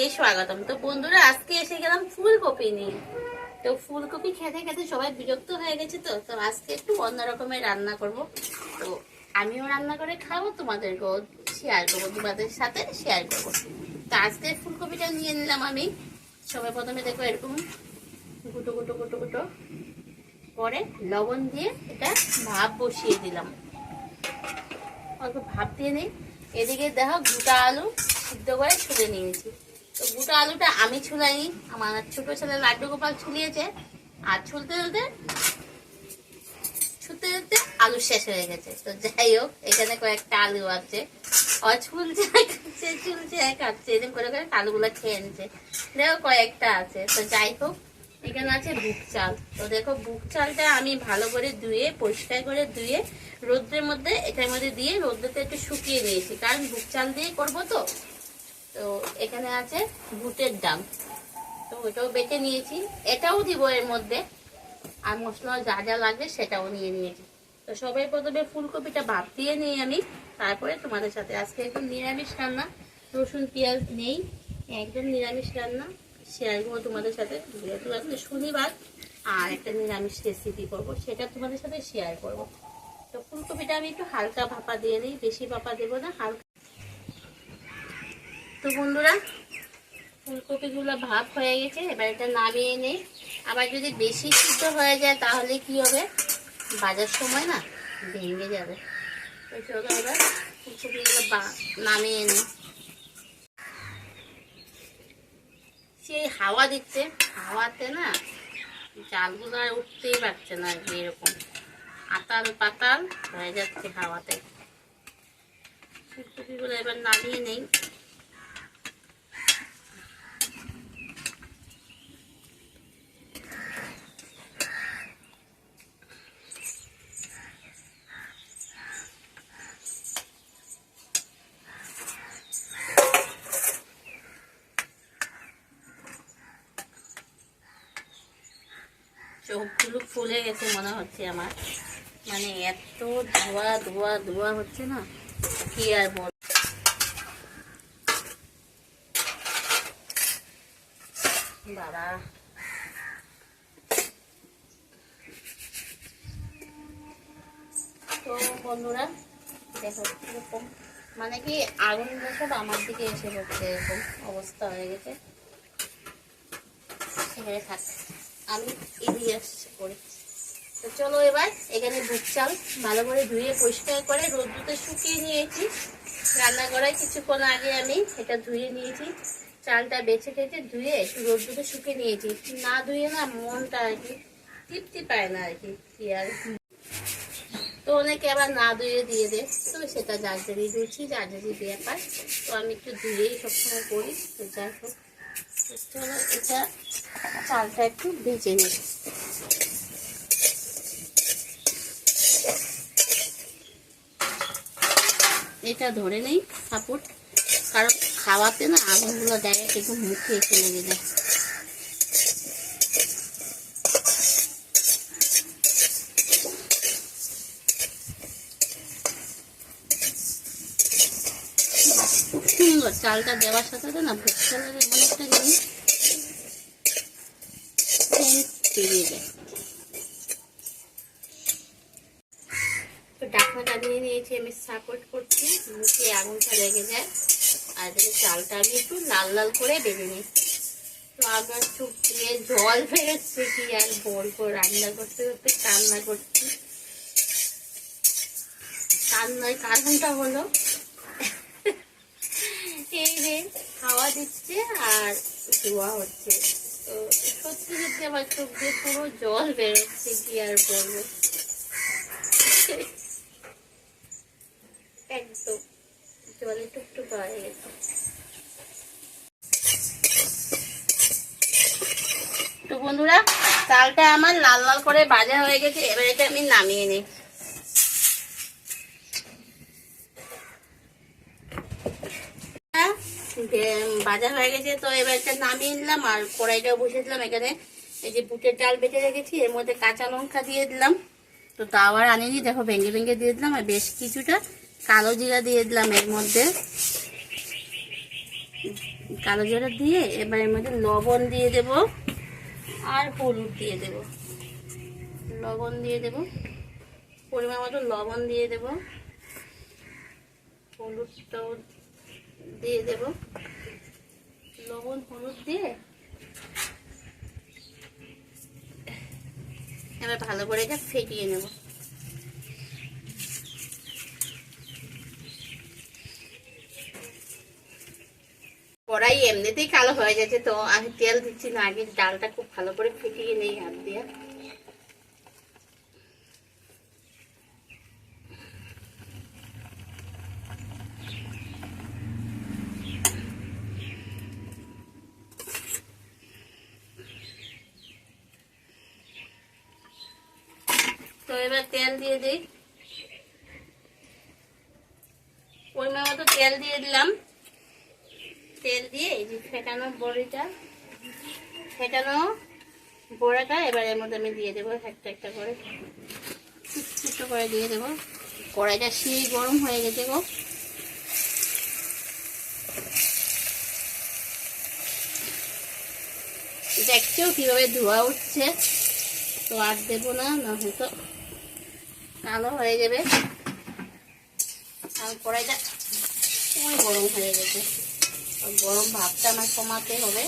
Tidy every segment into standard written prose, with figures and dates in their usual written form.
সবাইকে স্বাগতম। তো বন্ধুরা, আজকে এসে গেলাম ফুলকপি নিয়ে। তো ফুলকপি খেতে খেতে সবাই বিরক্ত হয়ে গেছে। তো তো আজকে একটু অন্য রকমের রান্না করব। তো আমিও রান্না করে খাবো, তোমাদেরকেও শেয়ার করবো, তোমাদের সাথে শেয়ার করবো। তো আজকে ফুলকপিটা নিয়ে নিলাম আমি। সবাই প্রথমে দেখো এরকম গুটো গুটো গুটো গুটো করে লবণ দিয়ে এটা ভাপ বসিয়ে দিলাম। অল্প ভাপ দিয়ে নিই। এদিকে দেখো গোটা আলু সিদ্ধ করে ছুলে নিয়েছি। তো গোটা আলুটা আমি ছুলাইনি, আমার ছোট ছেলে লাড্ডু গোপাল ছুলিয়েছে। আর ছুলতে ছুলতে আলু শেষ হয়ে গেছে। তো যাই হোক, এখানে কয়েকটা আলু আছে, ছুলছে ছুলছে কাটছে, এরকম করে করে আলুগুলো খেয়ে নিচ্ছে। দেখো কয়েকটা আছে। তো যাই হোক, এখানে আছে বুক চাল। তো দেখো বুক চালটা আমি ভালো করে ধুয়ে, পরিষ্কার করে ধুয়ে রোদ্রের মধ্যে এটার মধ্যে দিয়ে রোদ্রেতে একটু শুকিয়ে নিয়েছি, কারণ বুক চাল দিয়ে করবো। তো তো এখানে আছে বুটের ডাল, তো ওটাও বেটে নিয়েছি, এটাও দিব এর মধ্যে। আর মশলা যা যা লাগবে সেটাও নিয়ে নিয়েছি। তো সবাই প্রথমে ফুলকপিটা ভাপ দিয়ে নিই আমি, তারপরে তোমাদের সাথে আজকে একদম নিরামিষ রান্না, রসুন পেঁয়াজ নেই, একদম নিরামিষ রান্না শেয়ার করবো তোমাদের সাথে। যেহেতু আজকে শনিবার আর একটা নিরামিষ রেসিপি করবো, সেটা তোমাদের সাথে শেয়ার করবো। তো ফুলকপিটা আমি একটু হালকা ভাপা দিয়ে নিই, বেশি ভাপা দেবো না, হালকা। তো বন্ধুরা, ফুলকপিগুলো ভাপ হয়ে গেছে, এবার এটা নামিয়ে নেই। আবার যদি বেশি সিদ্ধ হয়ে যায় তাহলে কি হবে, বাজার সময় না ভেঙে যাবে। তো চলো এবার ফুলকপিগুলো নামিয়ে নিই। সেই হাওয়া দিচ্ছে, হাওয়াতে না চালগুলো আর উঠতেই পারছে না, আর কি এরকম আতাল পাতাল হয়ে যাচ্ছে হাওয়াতে। ফুলকপিগুলো এবার নামিয়ে নেই। চোখগুলো ফুলে গেছে মনে হচ্ছে আমার, মানে এত ধোয়া ধোয়া ধোয়া হচ্ছে না, কি আর বল। বাবা, তো বন্ধুরা দেখো এরকম, মানে কি আগুনগুলো সব আমার দিকে এসে পড়ছে, এরকম অবস্থা হয়ে গেছে। এখানে থাক, আমি এদিকে করি। তো চলো এবার এখানে বুক চাল ভালো করে ধুয়ে পরিষ্কার করে রোদ্দুতে শুকিয়ে নিয়েছি। রান্না করার কিছুক্ষণ আগে আমি এটা ধুয়ে নিয়েছি, চালটা বেছে খেতে ধুয়ে একটু রোদ্দুতে শুকিয়ে নিয়েছি। না ধুয়ে না মনটা আর কি তৃপ্তি পায় না আর কি, আর তো অনেকে আবার না ধুয়ে দিয়ে দেয়, তো সেটা যার যারই রুচি, যার যারই ব্যাপার। তো আমি একটু ধুয়েই সবসময় করি। তো যাই হোক, চলো এটা চালটা একটু ভেজে নিই। এটা ধরে নেই সাপোর্ট, কারণ খাওয়াতে না আগুনগুলো ডাইরেক্ট একটু মুখে এসে লেগে যায়। খুব সুন্দর চালটা দেওয়ার সাথে সাথে না ভোগ চালের এমন একটা জিনিস বেরিয়ে যায়। তো ঢাকনাটা নিয়ে নিয়েছি, আমি সাপোর্ট করছি, মুখে আগুনটা লেগে যায়। আর যদি চালটা আমি একটু লাল লাল করে বেজে নিই। তো আমার চোখ দিয়ে জল বেরোচ্ছে, কি আর বলবো, রান্না করতে করতে কান্না করছি। কান্নার কারণটা হলো এই যে হাওয়া দিচ্ছে আর ধোয়া হচ্ছে। তো সত্যি সত্যি আমার চোখ দিয়ে পুরো জল বেরোচ্ছে, কি আর বলবো, একদম জলে টুকটুক হয়ে গেছে। তো বন্ধুরা, চালটা আমার লাল লাল করে ভাজা হয়ে গেছে, এবার এটা আমি নামিয়ে নিই। ভাজা হয়ে গেছে, তো এবার এটা নামিয়ে নিলাম। আর কড়াইটাও বসিয়ে দিলাম। এখানে এই যে বুটের ডাল বেটে রেখেছি, এর মধ্যে কাঁচা লঙ্কা দিয়ে দিলাম। তো তাওয়ার আনিনি, দেখো ভেঙে ভেঙে দিয়ে দিলাম। আর বেশ কিছুটা কালো জিরা দিয়ে দিলাম এর মধ্যে। কালো জিরা দিয়ে এবার এর মধ্যে লবণ দিয়ে দেব আর হলুদ দিয়ে দেব। লবণ দিয়ে দেব, পরিমাণ মতো লবণ দিয়ে দেব, হলুদটাও দিয়ে দেব। লবণ হলুদ দিয়ে এবার ভালো করে এটা ফেটিয়ে নেব। কড়াই এমনিতেই কালো হয়ে যাচ্ছে, তো আমি তেল দিচ্ছি না, আগে ডালটা খুব ভালো করে ফেটিয়ে নেই হাত দিয়ে। তো এবার তেল দিয়ে দিই, পরিমাণ মতো তেল দিয়ে দিলাম। তেল দিয়ে এই যে ফেটানো বড়াটা এবার এর মধ্যে আমি দিয়ে দেবো একটা একটা করে, ছোট করে দিয়ে দেবো। কড়াইটা সেই গরম হয়ে গেছে গো। দেখছো কিভাবে ধোয়া উঠছে, তো আর দেবো না, না হয়তো কালো হয়ে যাবে। আর কড়াইটা অনেক গরম হয়ে গেছে, গরম ভাবটা আমার কমাতে হবে।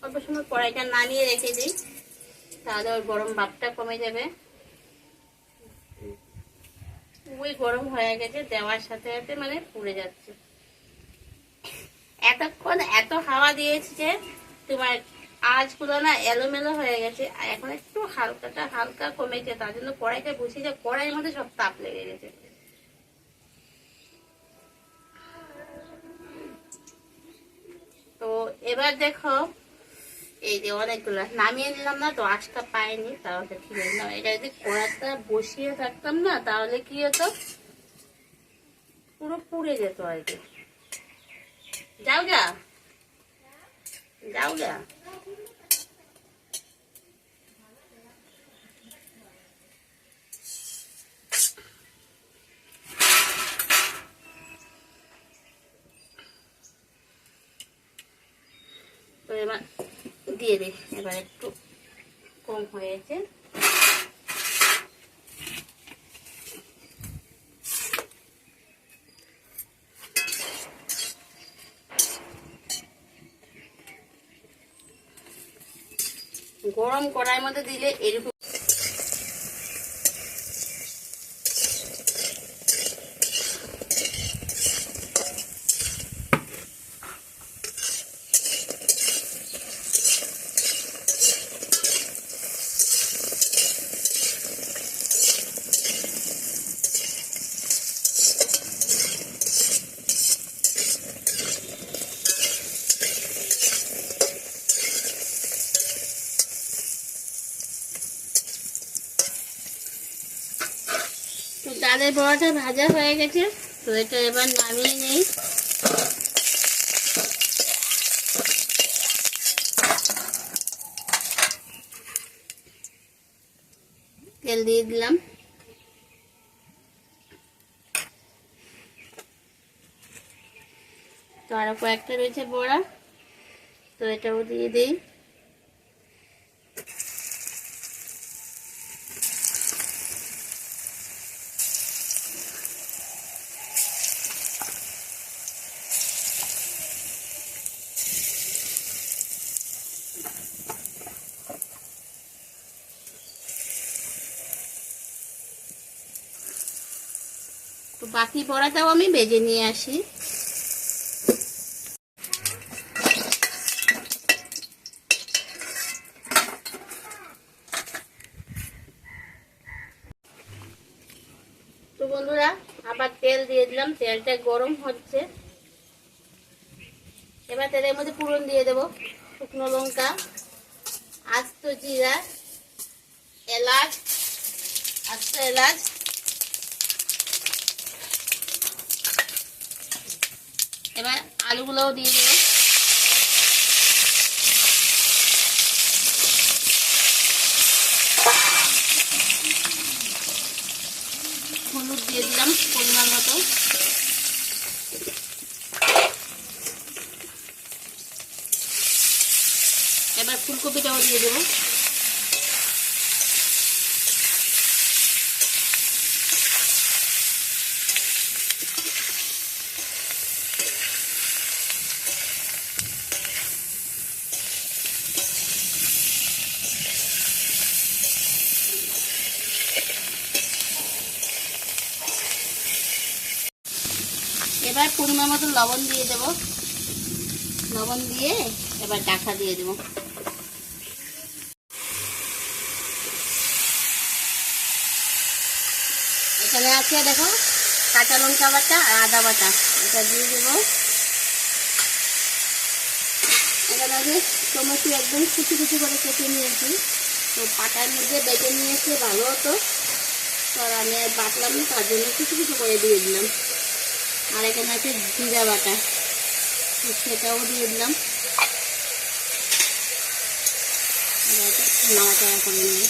অল্প সময় কড়াইটা নামিয়ে রেখে দিই, তাহলে ওই গরম ভাবটা কমে যাবে। ওই গরম হয়ে গেছে, দেওয়ার সাথে সাথে মানে পুড়ে যাচ্ছে। এতক্ষণ এত হাওয়া দিয়েছে যে তোমার আঁচগুলো না এলোমেলো হয়ে গেছে, আর এখন একটু হালকা কমেছে, তার জন্য কড়াইটা বসিয়ে যে কড়াইয়ের মধ্যে সব তাপ লেগে গেছে। তো এবার দেখো এই যে অনেকগুলো নামিয়ে নিলাম না, তো আঁচটা পাইনি, তাহলে ঠিক আছে। এটা যদি কড়াইটা বসিয়ে থাকতাম না, তাহলে কি হতো, পুরো পুড়ে যেত আর কি। যাও গা। তো এবার দিয়ে দিই, এবার একটু কম হয়েছে। গরম কড়াইয়ের মধ্যে দিলে এরকম ডালের বড়াটা ভাজা হয়ে গেছে, তো এটা এবার নামিয়ে নেই। তেল দিয়ে দিলাম, তো আরো কয়েকটা রয়েছে বড়া, তো এটাও দিয়ে দিই। তো বাকি বড়াটাও আমি ভেজে নিয়ে আসি। তো বন্ধুরা আবার তেল দিয়ে দিলাম, তেলটা গরম হচ্ছে। এবার তেলের মধ্যে ফোড়ন দিয়ে দেবো, শুকনো লঙ্কা, আস্ত জিরা, এলাচ, আস্ত এলাচ, এবার আলুগুলোও দিয়ে দেবো। দিয়ে দিলাম পরিমাণ মতো। এবার ফুলকপিটাও দিয়ে দেবো। এবার পরিমাণ মতো লবণ দিয়ে দেব। লবণ দিয়ে এবার ঢাকা দিয়ে দেব। এখানে আছে দেখো কাঁচা লঙ্কা বাটা আর আদা বাটা, এটা দিয়ে দেব। এখানে আছে টমেটো একদম কুচি কুচি করে কেটে নিয়েছি, তো পাটার মধ্যে বেটে নিয়েছি ভালো হতো, তো আমি আর বাটলাম না, তার জন্য কুচি কুচি করে দিয়ে দিলাম। আর এখানে আছে জিরা বাটা, সেটাও দিয়ে দিলাম। নাড়াচাড়া করে নিয়ে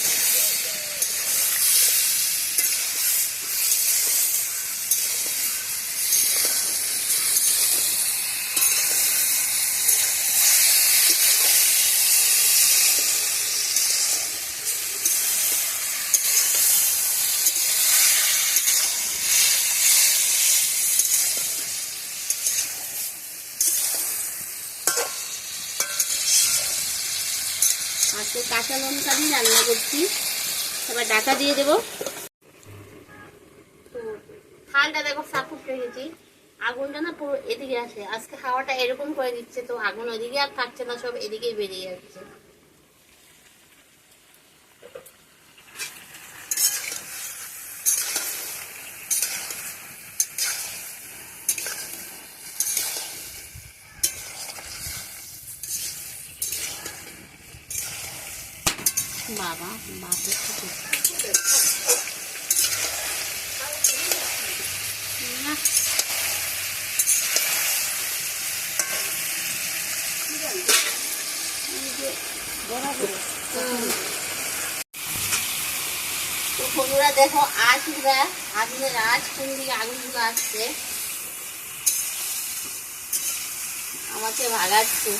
আজকে কাঁচা লঙ্কা দিয়ে রান্না করছি। এবার ঢাকা দিয়ে দেবো। থালটা দেখো সাপোর্ট রেখেছি, আগুনটা না পুরো এদিকে আসে, আজকে হাওয়াটা এরকম করে দিচ্ছে, তো আগুন ওইদিকে আর থাকছে না, সব এদিকেই বেরিয়ে যাচ্ছে। বাবা বাপের না তো বন্ধুরা দেখো আগুনের আঁচ কোন দিকে আগুনগুলো আসছে, আমাকে ভাগাচ্ছে।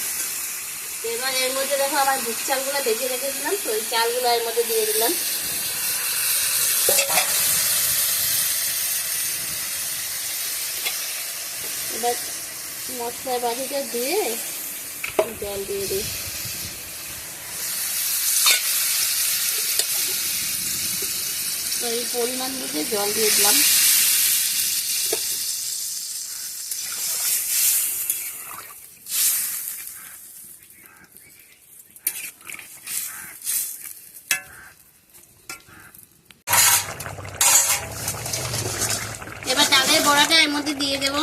এবার এর মধ্যে দেখো আমার দুধ চালগুলো ভেজে রেখেছিলাম, তো ওই চালগুলো এর মধ্যে দিয়ে দিলাম। এবার মশলার বাটিটা দিয়ে জল দিয়ে দিই। তো এই পরিমাণ বুঝে জল দিয়ে দিলাম। এবার চালের বড়াটা এর মধ্যে দিয়ে দেব।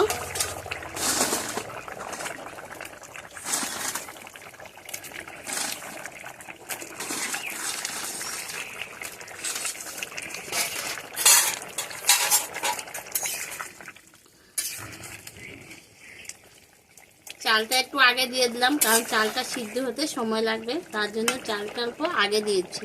চালটা একটু আগে দিয়ে দিলাম, কারণ চালটা সিদ্ধ হতে সময় লাগবে, তার জন্য চালটা অল্প আগে দিয়েছি।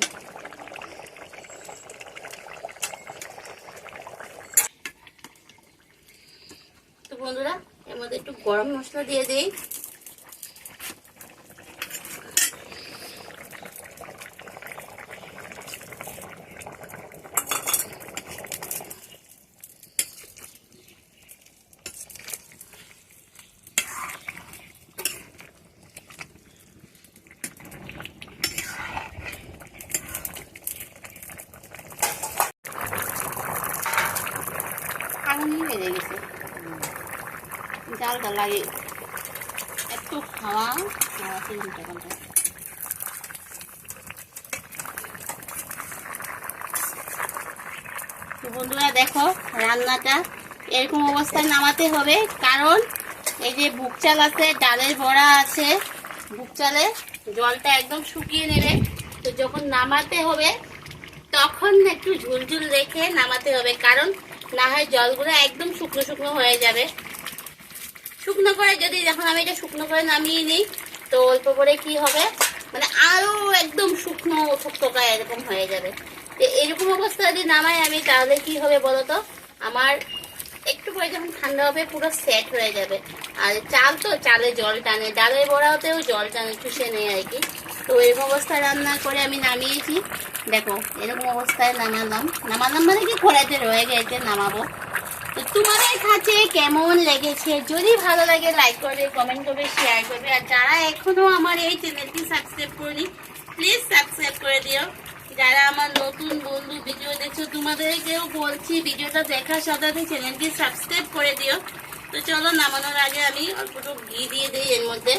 তো বন্ধুরা এর মধ্যে একটু গরম মশলা দিয়ে দিই। আগুনই বেড়ে গেছে, জালটা লাগে একটু হাওয়া চিন্তা করতে। তো বন্ধুরা দেখো রান্নাটা এরকম অবস্থায় নামাতে হবে, কারণ এই যে বুক চাল আছে, ডালের বড়া আছে, বুক চালে জলটা একদম শুকিয়ে নেবে, তো যখন নামাতে হবে তখন একটু ঝুলঝুল রেখে নামাতে হবে, কারণ না হয় জলগুলো একদম শুকনো শুকনো হয়ে যাবে। শুকনো করে যদি যখন আমি এটা শুকনো করে নামিয়ে নিই, তো অল্প করে কি হবে, মানে আরো একদম শুকনো থকথকা এরকম হয়ে যাবে। তো এরকম অবস্থা যদি নামাই আমি, তাহলে কি হবে বলতো, আমার একটু পরে যখন ঠান্ডা হবে পুরো সেট হয়ে যাবে। আর চাল তো, চালে জল টানে, ডালের বড়াতেও জল টানে, চুষে নেই আর কি। তো এরকম অবস্থায় রান্না করে আমি নামিয়েছি। দেখো এরকম অবস্থায় নামালাম মানে কি কড়াইতে রয়ে গেছে, নামাবো। তো তোমাদের কাছে কেমন লেগেছে? যদি ভালো লাগে লাইক করবে, কমেন্ট করবে, শেয়ার করবে। আর যারা এখনো আমার এই চ্যানেলটি সাবস্ক্রাইব করেনি প্লিজ সাবস্ক্রাইব করে দিও। যারা আমার নতুন বন্ধু ভিডিও দেখছো তোমাদেরকেও বলছি ভিডিওটা দেখার সাথে সাথে চ্যানেলটি সাবস্ক্রাইব করে দিও। তো চলো নামানোর আগে আমি অল্প একটু ঘি দিয়ে দিই এর মধ্যে।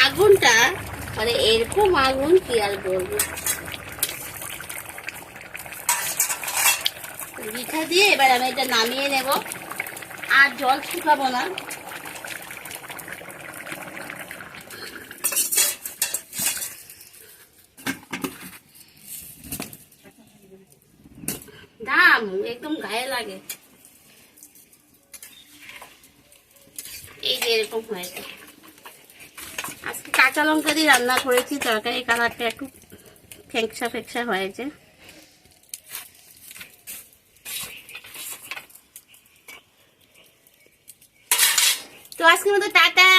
আগুনটা মানে এরকম আগুন কি আর বলবো। পিঠা দিয়ে এবার আমি এটা নামিয়ে নেব, আর জল শুকাবো না। দাম একদম গায়ে লাগে। এই যে এরকম হয়েছে। আজকে কাঁচা লঙ্কা দিয়ে রান্না করেছি, তরকারি কালারটা একটু ফেকসা ফেকসা হয়েছে। তো আজকের মতো টাটা।